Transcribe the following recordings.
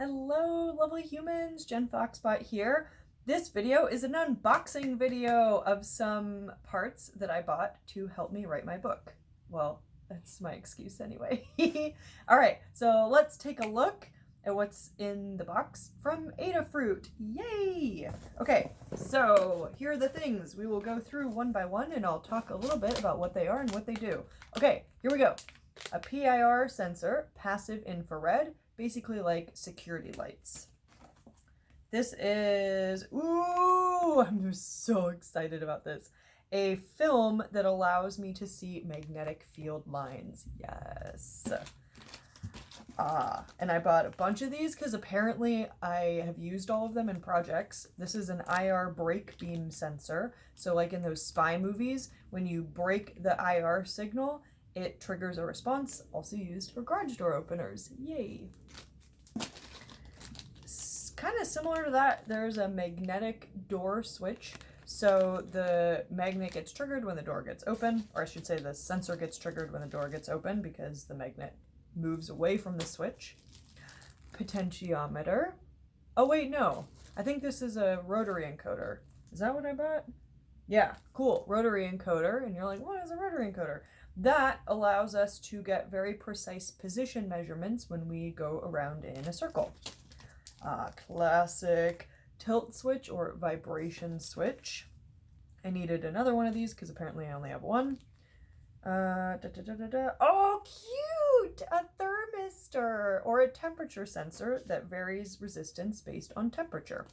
Hello, lovely humans, Jen Foxbot here. This video is an unboxing video of some parts that I bought to help me write my book. Well, that's my excuse anyway. All right, so let's take a look at what's in the box from Adafruit. Yay! Okay, so here are the things. We will go through one by one and I'll talk a little bit about what they are and what they do. Okay, here we go. A PIR sensor, passive infrared, basically like security lights. This is, ooh, I'm so excited about this. A film that allows me to see magnetic field lines. Yes. And I bought a bunch of these because apparently I have used all of them in projects. This is an IR brake beam sensor. So like in those spy movies, when you break the IR signal, it triggers a response, also used for garage door openers. Yay. Kind of similar to that, there's a magnetic door switch. So the magnet gets triggered when the door gets open, or I should say the sensor gets triggered when the door gets open because the magnet moves away from the switch. Potentiometer. Oh wait, no. I think this is a rotary encoder. Is that what I bought? Yeah, cool. Rotary encoder. And you're like, what is a rotary encoder? That allows us to get very precise position measurements when we go around in a circle. Classic tilt switch or vibration switch. I needed another one of these because apparently I only have one. Oh, cute! A thermistor or a temperature sensor that varies resistance based on temperature.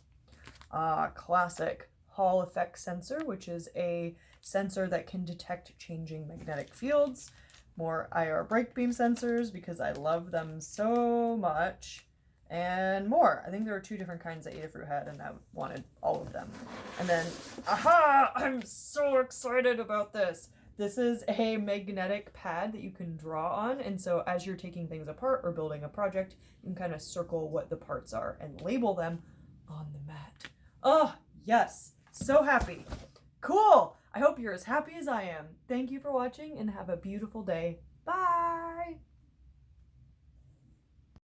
Classic Hall effect sensor, which is a sensor that can detect changing magnetic fields. More IR brake beam sensors because I love them so much. And more. I think there were two different kinds that Adafruit had and I wanted all of them. And then, aha! I'm so excited about this. This is a magnetic pad that you can draw on. And so as you're taking things apart or building a project, you can kind of circle what the parts are and label them on the mat. Oh, yes. So happy. Cool. I hope you're as happy as I am. Thank you for watching and have a beautiful day. Bye.